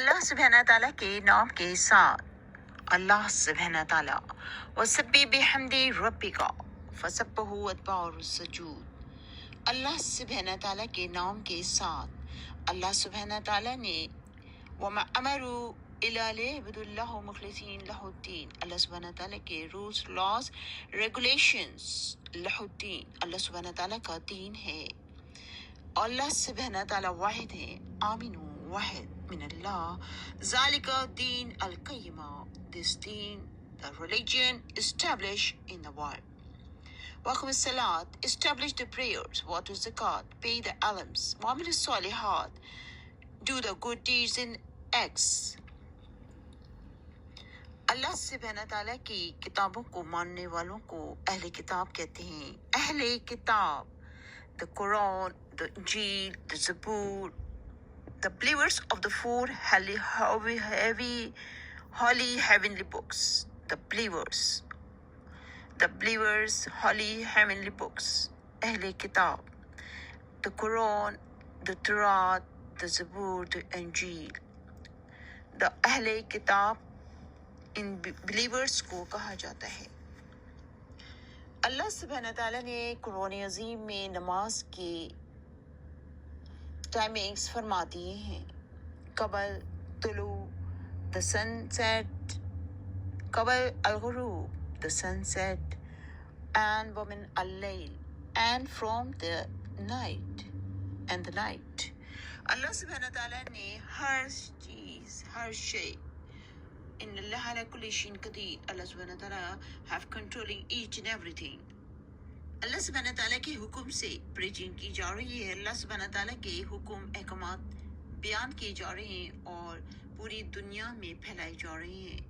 اللہ سبحانہ تعالیٰ کے نام کے ساتھ، اللہ سبحانہ تعالیٰ وسبح بحمد ربک فسبح ادبار السجود، اللہ سبحانہ تعالیٰ کے نام کے ساتھ، اللہ سبحانہ تعالیٰ نے وما امروا الا لیعبدوا اللہ مخلصین لہ الدین، اللہ سبحانہ تعالیٰ کے رولز، لاز، ریگولیشنز، لہ الدین، اللہ سبحانہ تعالیٰ کا دین ہے، اللہ سبحانہ تعالیٰ واحد ہے، آمین واحد من اللہ، ذالک دین القیمہ، this deen, the religion established in the world. وَأَقِمِ الصَّلَاةَ, establish the prayers, وَآتُوا الزَّكَاةَ, pay the alms, وَعَمِلُوا الصَّالِحَاتِ, do the good deeds in acts. اللہ سبحانہ تعالیٰ کی کتابوں کو ماننے والوں کو اہل کتاب کہتے ہیں۔ اہل کتاب، the Quran, the Injil, the Zabur, the believers of the four holy heavenly books, the believers holy heavenly books، اہل کتاب، the Quran, the Torah, the Zabur, the Injil، the اہل کتاب ان بلیورز کو کہا جاتا ہے۔ اللہ سبحانہ تعالیٰ نے قرآن عظیم میں نماز کے ٹائمنگز فرما دیے ہیں۔ قبل طلوع the sunset، قبل الغروب the sunset، and ومن اللیل and from the night and the night۔ اللہ سبحانہ تعالیٰ نے ہر چیز، ہر شے، ان اللہ علی کل شیء قدیر، اللہ سبحانہ تعالیٰ have controlling each and everything۔ اللہ سبحانہ تعالیٰ کے حکم سے پریچنگ کی جا رہی ہے، اللہ سبحانہ تعالیٰ کے حکم احکامات بیان کیے جا رہے ہیں اور پوری دنیا میں پھیلائے جا رہے ہیں۔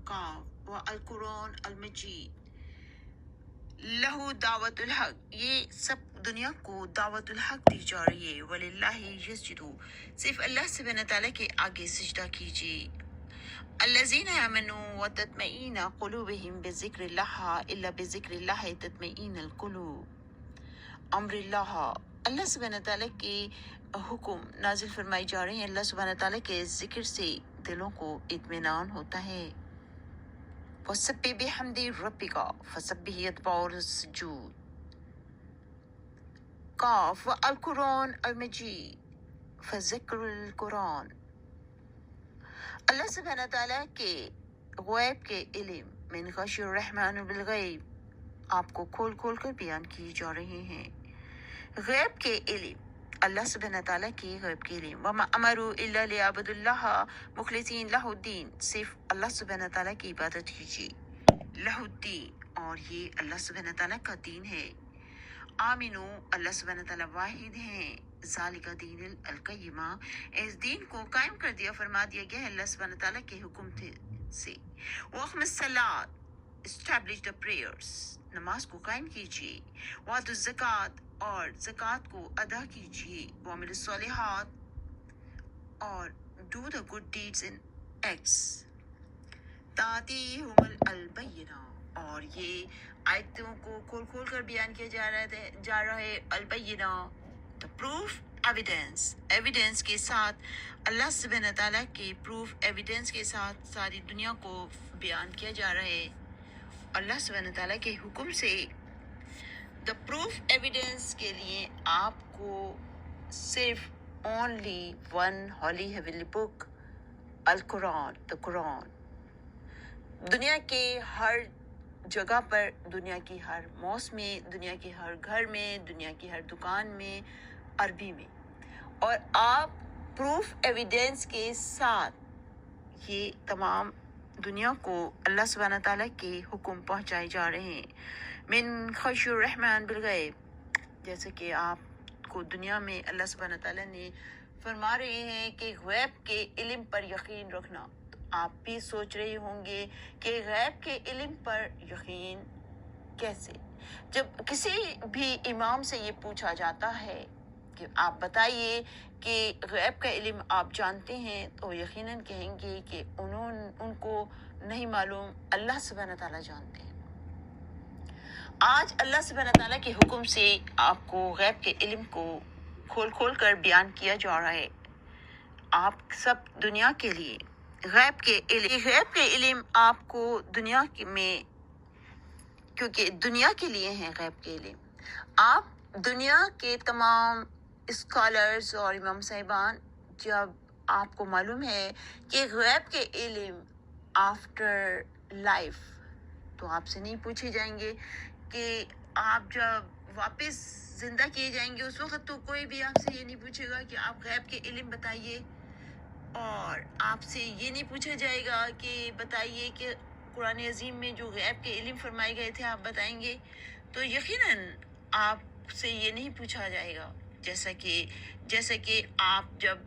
قاف والقرآن المجید لہو دعوت الحق، یہ سب دنیا کو دعوت الحق دی جا رہی ہے۔ وللہ یسجدوا، صرف اللہ سبحانہ تعالیٰ کے آگے سجدہ کیجیے۔ الذین آمنوا وتطمئن قلوبہم بذکر اللہ، الا بذکر اللہ تطمئن القلوب۔ امر اللہ، اللہ سبحانہ تعالیٰ کے حکم نازل فرمائی جا رہے ہیں، اللہ سبحانہ تعالیٰ کے ذکر سے دلوں کو اطمینان ہوتا ہے۔ وسبح بحمد ربک فسبح ادبار السجود۔ قاف والقرآن المجید فذکر القرآن، اللہ سبحانہ تعالیٰ کے غیب کے علم، من خشی الرحمن بالغیب، آپ کو کھول کھول کر بیان کیے جا رہے ہیں۔ غیب کے علم، اللہ سبحانہ تعالیٰ کی غیب کے علم، وما امروا الا لیعبدوا اللہ مخلصین لہ الدین، صرف اللہ سبحانہ تعالیٰ کی عبادت کیجیے، لہ الدین، اور یہ اللہ سبحانہ تعالیٰ کا دین ہے۔ آمینو، اللہ سبحانہ تعالیٰ واحد ہیں، ذالک دین القیمہ، اس دین کو قائم کر دیا، فرما دیا گیا ہے اللہ سبحانہ تعالیٰ کے حکم سے۔ وَأَقِمِ الصَّلَاةَ، establish the prayers، نماز کو قائم کیجیے۔ وَآتُوا الزَّکَاةَ، اور زکوٰۃ کو ادا کیجیے۔ وَعَمِلُوا الصَّالِحَاتِ، اور do the good deeds in acts۔ تَأْتِيهِمُ الْبَيِّنَةُ، اور یہ آیتوں کو کھول کھول کر بیان کیا جا رہا ہے۔ البینہ، the proof evidence، ایویڈنس کے ساتھ، اللہ سبحانہ تعالیٰ کے پروف ایویڈنس کے ساتھ ساری دنیا کو بیان کیا جا رہا ہے اللہ سبحانہ تعالیٰ کے حکم سے۔ the proof ایویڈنس کے لیے آپ کو صرف only one holy heavenly book، القرآن، the قرآن، دنیا کے ہر جگہ پر، دنیا کی ہر موسم میں، دنیا کے ہر گھر میں، دنیا کی ہر دکان میں، عربی میں، اور آپ پروف ایویڈنس کے ساتھ یہ تمام دنیا کو اللہ سبحانہ تعالیٰ کے حکم پہنچائے جا رہے ہیں۔ من خشی الرحمن بالغیب، جیسے کہ آپ کو دنیا میں اللہ سبحانہ تعالیٰ نے فرما رہے ہیں کہ غیب کے علم پر یقین رکھنا، تو آپ بھی سوچ رہے ہوں گے کہ غیب کے علم پر یقین کیسے؟ جب کسی بھی امام سے یہ پوچھا جاتا ہے کہ آپ بتائیے کہ غیب کا علم آپ جانتے ہیں، تو یقیناً کہیں گے کہ ان کو نہیں معلوم، اللہ سبحانہ تعالیٰ جانتے ہیں۔ آج اللہ سبحانہ تعالیٰ کے حکم سے آپ کو غیب کے علم کو کھول کھول کر بیان کیا جا رہا ہے۔ آپ سب دنیا کے لیے غیب کے علم آپ کو دنیا میں، کیونکہ دنیا کے لیے ہیں غیب کے علم. آپ دنیا کے تمام اسکالرز اور امام صاحبان، جب آپ کو معلوم ہے کہ غیب کے علم آفٹر لائف، تو آپ سے نہیں پوچھے جائیں گے کہ آپ جب واپس زندہ کیے جائیں گے اس وقت تو کوئی بھی آپ سے یہ نہیں پوچھے گا کہ آپ غیب کے علم بتائیے، اور آپ سے یہ نہیں پوچھا جائے گا کہ بتائیے کہ قرآن عظیم میں جو غیب کے علم فرمائے گئے تھے آپ بتائیں گے. تو یقیناً آپ سے یہ نہیں پوچھا جائے گا. جیسا کہ آپ جب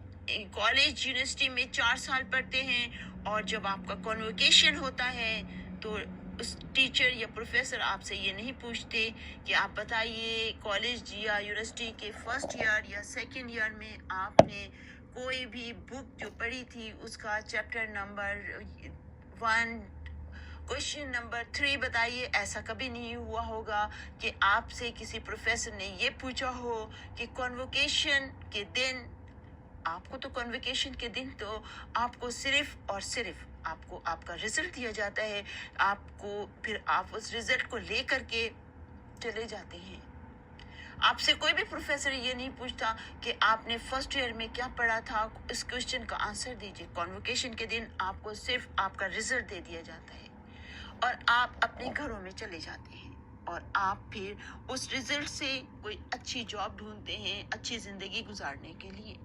کالج یونیورسٹی میں 4 سال پڑھتے ہیں اور جب آپ کا کنوکیشن ہوتا ہے تو اس ٹیچر یا پروفیسر آپ سے یہ نہیں پوچھتے کہ آپ بتائیے کالج یا یونیورسٹی کے فرسٹ ایئر یا سیکنڈ ایئر میں آپ نے کوئی بھی بک جو پڑھی تھی اس کا چیپٹر نمبر 1 کوشچن نمبر 3 بتائیے. ایسا کبھی نہیں ہوا ہوگا کہ آپ سے کسی پروفیسر نے یہ پوچھا ہو کہ کنوکیشن کے دن، آپ کو تو کنوکیشن کے دن تو آپ کو صرف اور صرف آپ کو آپ کا رزلٹ دیا جاتا ہے، آپ کو پھر آپ اس رزلٹ کو لے کر کے چلے جاتے ہیں. آپ سے کوئی بھی پروفیسر یہ نہیں پوچھتا کہ آپ نے فرسٹ ایئر میں کیا پڑھا تھا، اس کوشچن کا آنسر دیجیے. کنوکیشن کے دن آپ کو صرف آپ کا رزلٹ دے دیا جاتا ہے اور آپ اپنے گھروں میں چلے جاتے ہیں، اور آپ پھر اس رزلٹ سے کوئی اچھی جاب ڈھونڈتے ہیں اچھی زندگی گزارنے کے لیے.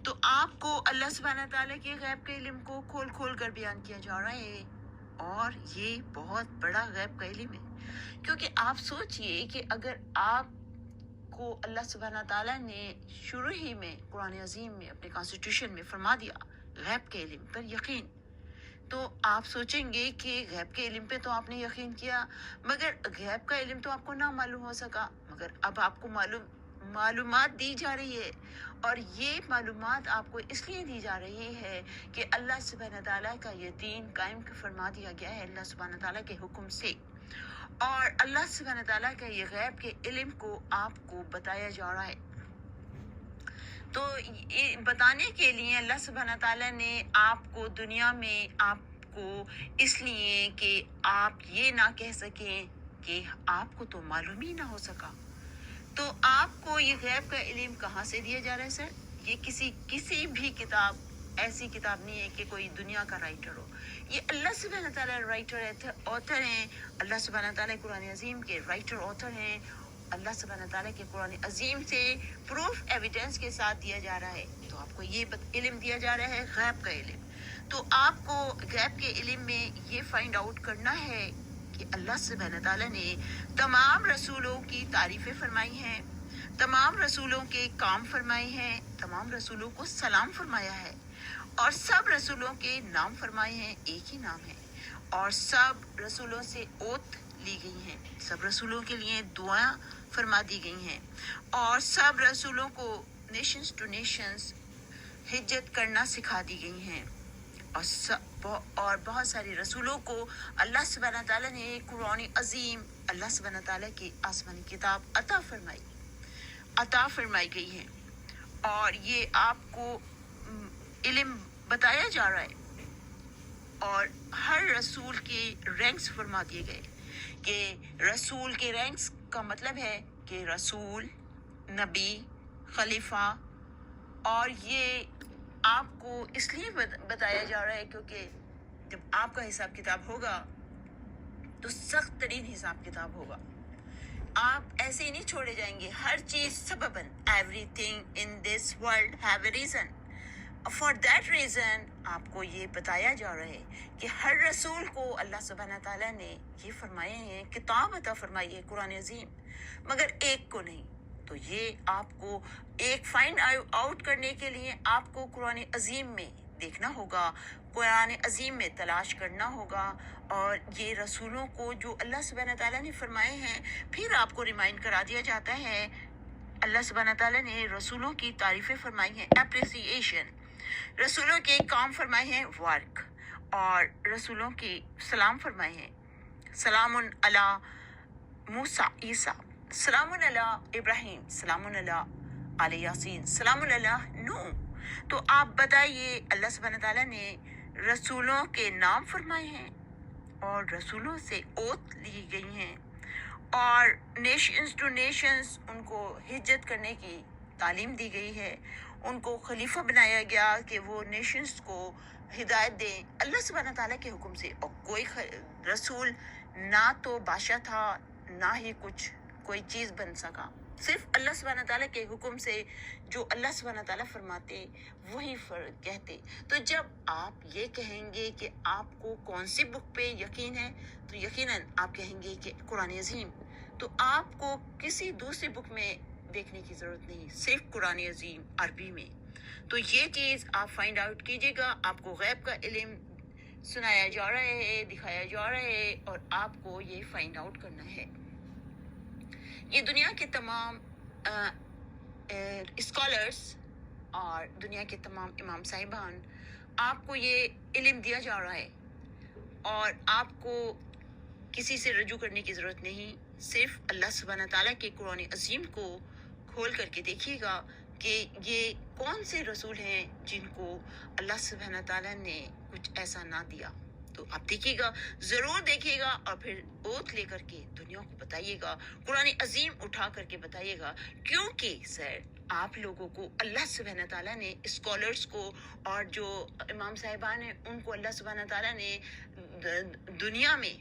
تو آپ کو اللہ سبحانہ تعالیٰ کے غیب کے علم کو کھول کھول کر بیان کیا جا رہا ہے، اور یہ بہت بڑا غیب کا علم ہے. کیونکہ آپ سوچئے کہ اگر آپ کو اللہ سبحانہ تعالیٰ نے شروع ہی میں قرآن عظیم میں اپنے کانسٹیٹیوشن میں فرما دیا غیب کے علم پر یقین، تو آپ سوچیں گے کہ غیب کے علم پہ تو آپ نے یقین کیا، مگر غیب کا علم تو آپ کو نہ معلوم ہو سکا. مگر اب آپ کو معلومات دی جا رہی ہے، اور یہ معلومات آپ کو اس لیے دی جا رہی ہے کہ اللہ سبحانہ تعالیٰ کا یہ دین قائم فرما دیا گیا ہے اللہ سبحانہ تعالیٰ کے حکم سے، اور اللہ سبحانہ تعالیٰ کا یہ غیب کے علم کو آپ کو بتایا جا رہا ہے. تو یہ بتانے کے لیے اللہ سبحانہ تعالیٰ نے آپ کو دنیا میں آپ کو اس لیے کہ آپ یہ نہ کہہ سکیں کہ آپ کو تو معلوم ہی نہ ہو سکا. تو آپ کو یہ غیب کا علم کہاں سے دیا جا رہا ہے سر؟ یہ کسی بھی کتاب، ایسی کتاب نہیں ہے کہ کوئی دنیا کا رائٹر ہو. یہ اللہ سبحانہ تعالیٰ رائٹر آتھر ہیں. اللہ سبحانہ تعالیٰ قرآن عظیم کے رائٹر آتھر ہیں. اللہ سبحانہ تعالیٰ کے قرآن عظیم سے پروف ایویڈنس کے ساتھ دیا جا رہا ہے. تو آپ کو یہ علم دیا جا رہا ہے غیب کا علم. تو آپ کو غیب کے علم میں یہ فائنڈ آؤٹ کرنا ہے کہ اللہ سبحانہ تعالیٰ نے تمام رسولوں کی تعریفیں فرمائی ہیں، تمام رسولوں کے کام فرمائے ہیں، تمام رسولوں کو سلام فرمایا ہے، اور سب رسولوں کے نام فرمائے ہیں. ایک ہی نام ہے، اور سب رسولوں سے اوت لی گئی ہیں، سب رسولوں کے لیے دعائیں فرما دی گئی ہیں، اور سب رسولوں کو نیشنز ٹو نیشنز ہجرت کرنا سکھا دی گئی ہیں، اور بہت سارے رسولوں کو اللہ سبحانہ تعالیٰ نے قرآن عظیم، اللہ سبحانہ تعالیٰ کی آسمانی کتاب عطا فرمائی گئی ہے. اور یہ آپ کو علم بتایا جا رہا ہے، اور ہر رسول کے رینکس فرما دیے گئے کہ رسول کے رینکس کا مطلب ہے کہ رسول، نبی، خلیفہ. اور یہ آپ کو اس لیے بتایا جا رہا ہے کیونکہ جب آپ کا حساب کتاب ہوگا تو سخت ترین حساب کتاب ہوگا. آپ ایسے ہی نہیں چھوڑے جائیں گے. ہر چیز سبباً، everything in this world have a reason. For that reason آپ کو یہ بتایا جا رہا ہے کہ ہر رسول کو اللہ سبحانہ تعالیٰ نے یہ فرمائے ہیں، کتاب عطا فرمائی ہے قرآن عظیم، مگر ایک کو نہیں. تو یہ آپ کو ایک فائنڈ آؤٹ کرنے کے لیے آپ کو قرآن عظیم میں دیکھنا ہوگا، قرآن عظیم میں تلاش کرنا ہوگا، اور یہ رسولوں کو جو اللہ سبحانہ تعالیٰ نے فرمائے ہیں پھر آپ کو ریمائنڈ کرا دیا جاتا ہے. اللہ سبحانہ تعالیٰ نے رسولوں کی تعریفیں فرمائی ہیں، اپریسیشن. رسولوں کے کام فرمائے ہیں، ورک. اور رسولوں کی سلام فرمائے ہیں، سلام علی موسیٰ عیسیٰ، سلام علی ابراہیم، سلام علی آل یاسین، سلام علی نوح، تو آپ بتائیے اللہ سبحانہ تعالیٰ نے رسولوں کے نام فرمائے ہیں اور رسولوں سے اوت لی گئی ہیں اور نیشنز ٹو نیشنز ان کو ہجرت کرنے کی تعلیم دی گئی ہے، ان کو خلیفہ بنایا گیا کہ وہ نیشنز کو ہدایت دیں اللہ سبحانہ تعالیٰ کے حکم سے۔ اور کوئی رسول نہ تو بادشاہ تھا نہ ہی کچھ کوئی چیز بن سکا، صرف اللہ سبحانہ تعالیٰ کے حکم سے جو اللہ سبحانہ تعالیٰ فرماتے وہی کہتے۔ تو جب آپ یہ کہیں گے کہ آپ کو کون سی بک پہ یقین ہے تو یقیناً آپ کہیں گے کہ قرآن عظیم، تو آپ کو کسی دوسری بک میں دیکھنے کی ضرورت نہیں، صرف قرآن عظیم عربی میں۔ تو یہ چیز آپ فائنڈ آؤٹ کیجیے گا، آپ کو غیب کا علم سنایا جا رہا ہے، دکھایا جا رہا ہے، اور آپ کو یہ فائنڈ آؤٹ کرنا ہے۔ یہ دنیا کے تمام اسکالرس اور دنیا کے تمام امام صاحبان، آپ کو یہ علم دیا جا رہا ہے اور آپ کو کسی سے رجوع کرنے کی ضرورت نہیں، صرف اللہ سبحانہ تعالیٰ کے قرآن عظیم کو کھول کر کے دیکھیے گا کہ یہ کون سے رسول ہیں جن کو اللہ سبحانہ تعالیٰ نے کچھ ایسا نہ دیا۔ تو آپ دیکھیے گا، ضرور دیکھیے گا، اور پھر اوت لے کر کے دنیا کو بتائیے گا، قرآن عظیم اٹھا کر کے بتائیے گا، کیونکہ سر آپ لوگوں کو اللہ سبحانہ تعالیٰ نے اسکالرس کو اور جو امام صاحبان ہیں ان کو اللہ سبحانہ تعالیٰ نے دنیا میں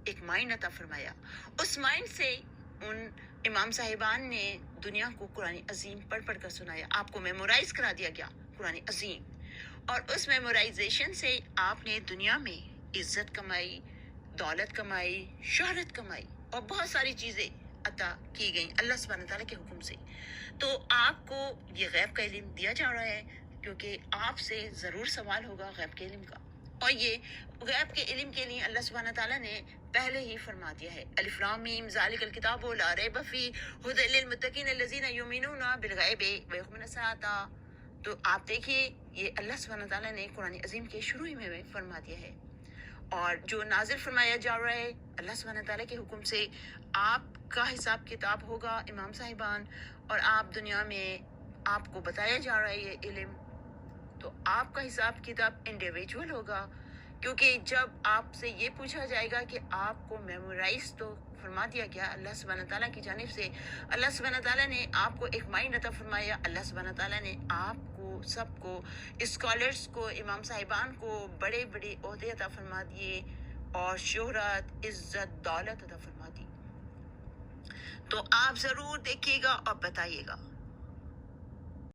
ایک مائنڈ عطا فرمایا، اس مائنڈ سے ان امام صاحبان نے دنیا کو قرآن عظیم پڑھ پڑھ کر سنایا، آپ کو میمورائز کرا دیا گیا قرآن عظیم، اور اس میمورائزیشن سے آپ نے دنیا میں عزت کمائی، دولت کمائی، شہرت کمائی، اور بہت ساری چیزیں عطا کی گئیں اللہ سبحانہ تعالیٰ کے حکم سے۔ تو آپ کو یہ غیب کا علم دیا جا رہا ہے کیونکہ آپ سے ضرور سوال ہوگا غیب کے علم کا، اور یہ غیب کے علم کے لیے اللہ سبحانہ تعالیٰ نے پہلے ہی فرما دیا ہے، الف لام میم ذالک الکتاب لا ریب فیہ ھدی للمتقین الذین یؤمنون بالغیب ویقیمون الصلاۃ۔ تو آپ دیکھیے یہ اللہ سبحانہ تعالیٰ نے قرآن عظیم کے شروع ہی میں فرما دیا ہے، اور جو نازل فرمایا جا رہا ہے اللہ سبحانہ تعالیٰ کے حکم سے، آپ کا حساب کتاب ہوگا امام صاحبان، اور آپ دنیا میں آپ کو بتایا جا رہا ہے یہ علم، تو آپ کا حساب کتاب انڈیویجول ہوگا، کیونکہ جب آپ سے یہ پوچھا جائے گا کہ آپ کو میمورائز تو فرما دیا گیا اللہ سبحانہ تعالیٰ کی جانب سے، اللہ سبحانہ تعالیٰ نے آپ کو ایک مائنڈ عطا فرمایا، اللہ سبحانہ تعالیٰ نے آپ کو سب کو اسکالرس کو امام صاحبان کو بڑے بڑے عہدے عطا فرما دیے اور شہرت، عزت، دولت عطا فرما دی۔ تو آپ ضرور دیکھیے گا اور بتائیے گا۔